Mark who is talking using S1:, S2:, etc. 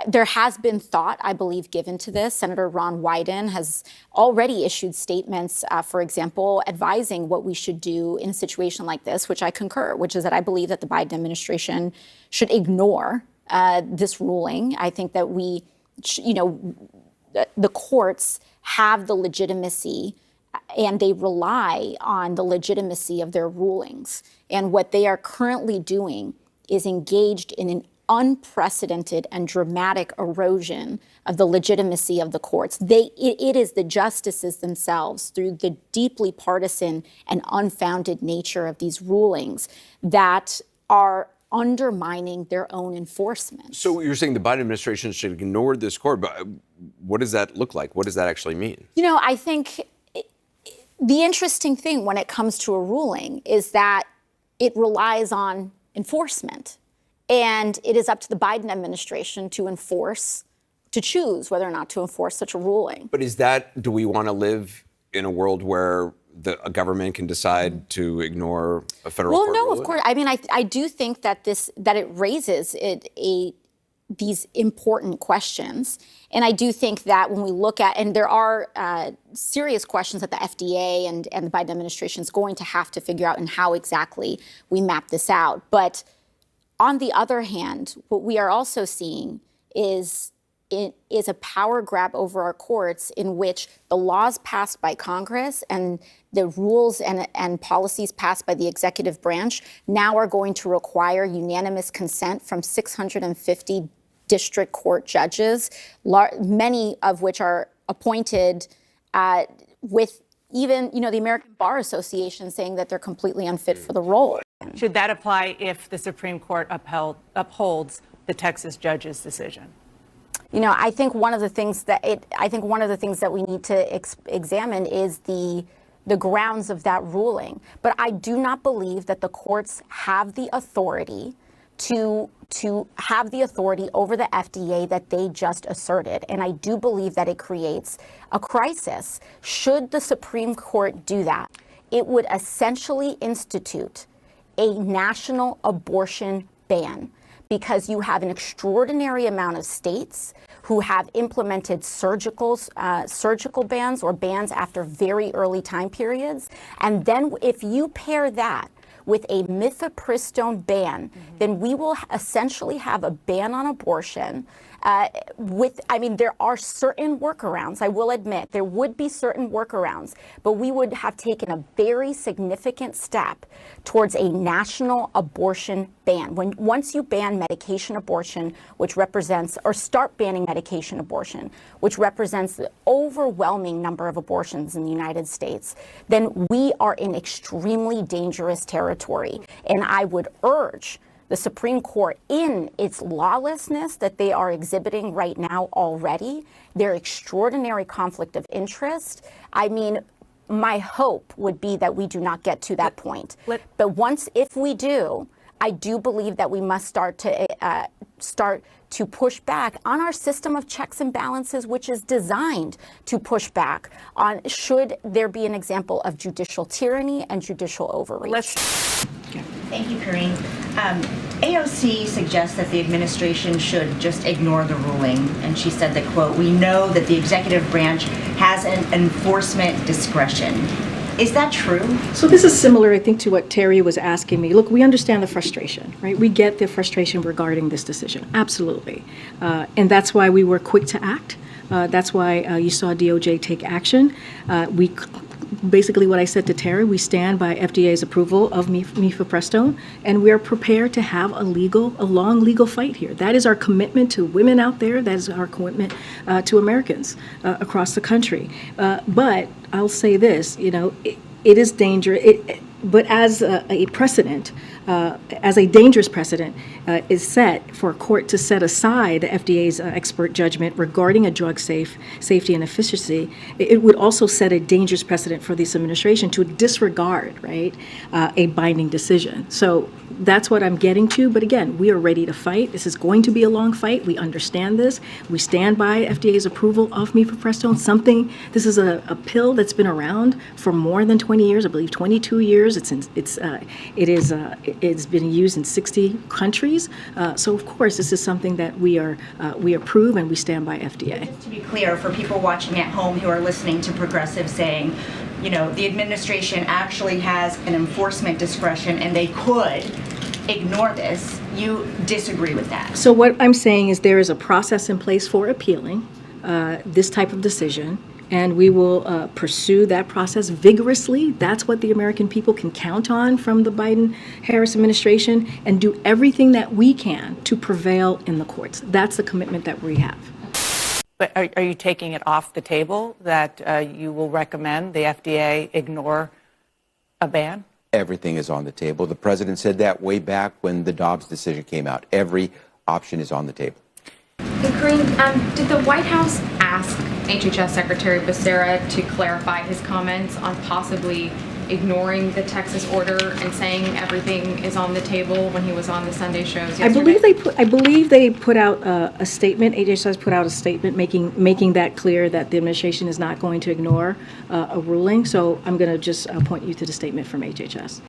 S1: There has been thought, I believe, given to this. Senator Ron Wyden has already issued statements, for example, advising what we should do in a situation like this, which I concur, which is that I believe that the Biden administration should ignore this ruling. I think that the courts have the legitimacy and they rely on the legitimacy of their rulings. And what they are currently doing is engaged in an unprecedented and dramatic erosion of the legitimacy of the courts. It is the justices themselves, through the deeply partisan and unfounded nature of these rulings, that are undermining their own enforcement.
S2: So you're saying the Biden administration should ignore this court, but what does that look like? What does that actually mean?
S1: I think the interesting thing when it comes to a ruling is that it relies on enforcement. And it is up to the Biden administration to choose whether or not to enforce such a ruling.
S2: But do we want to live in a world where a government can decide to ignore a federal court ruling?
S1: Well, no, of course. I mean, I do think that it raises these important questions. And I do think that when we look at, and there are serious questions that the FDA and the Biden administration is going to have to figure out and how exactly we map this out. But on the other hand, what we are also seeing is a power grab over our courts in which the laws passed by Congress and the rules and policies passed by the executive branch now are going to require unanimous consent from 650 district court judges, many of which are appointed with even, the American Bar Association saying that they're completely unfit for the role.
S3: Should that apply if the Supreme Court upholds the Texas judge's decision?
S1: I think one of the things that we need to examine is the grounds of that ruling. But I do not believe that the courts have the authority to have the authority over the FDA that they just asserted. And I do believe that it creates a crisis. Should the Supreme Court do that, it would essentially institute a national abortion ban, because you have an extraordinary amount of states who have implemented surgical bans or bans after very early time periods. And then if you pair that with a mifepristone ban, then we will essentially have a ban on abortion. There are certain workarounds. I will admit there would be certain workarounds, but we would have taken a very significant step towards a national abortion ban. Once you ban medication abortion, which represents, or start banning medication abortion, which represents the overwhelming number of abortions in the United States, then we are in extremely dangerous territory. And I would urge the Supreme Court, in its lawlessness that they are exhibiting right now already, their extraordinary conflict of interest. I mean, my hope would be that we do not get to that point. But if we do, I do believe that we must start to push back on our system of checks and balances, which is designed to push back on should there be an example of judicial tyranny and judicial overreach.
S4: Thank you, Karine. AOC suggests that the administration should just ignore the ruling. And she said that, quote, "We know that the executive branch has an enforcement discretion." Is that true?
S5: So this is similar, I think, to what Terry was asking me. Look, we understand the frustration, right? We get the frustration regarding this decision. Absolutely. And that's why we were quick to act. That's why you saw DOJ take action. Basically what I said to Terry, we stand by FDA's approval of mifepristone, and we are prepared to have a long legal fight here. That is our commitment to women out there. That is our commitment to Americans across the country. But I'll say this, it is dangerous. But as a precedent, as a dangerous precedent is set for a court to set aside the FDA's expert judgment regarding a drug safety and efficacy, it would also set a dangerous precedent for this administration to disregard, right, a binding decision. So that's what I'm getting to. But again, we are ready to fight. This is going to be a long fight. We understand this. We stand by FDA's approval of mifepristone. This is a pill that's been around for more than 20 years. I believe 22 years. It is It's been used in 60 countries. So of course, this is something that we approve and we stand by FDA.
S4: Just to be clear, for people watching at home who are listening to progressives saying, you know, the administration actually has an enforcement discretion and they could ignore this, you disagree with that?
S5: So what I'm saying is there is a process in place for appealing this type of decision, and we will pursue that process vigorously. That's what the American people can count on from the Biden-Harris administration, and do everything that we can to prevail in the courts. That's the commitment that we have.
S3: But are you taking it off the table that you will recommend the FDA ignore a ban?
S6: Everything is on the table. The president said that way back when the Dobbs decision came out. Every option is on the table.
S7: And Karine, did the White House ask HHS Secretary Becerra to clarify his comments on possibly ignoring the Texas order and saying everything is on the table when he was on the Sunday shows yesterday?
S5: I believe they put out a statement. HHS put out a statement making that clear that the administration is not going to ignore a ruling. So I'm going to just point you to the statement from HHS.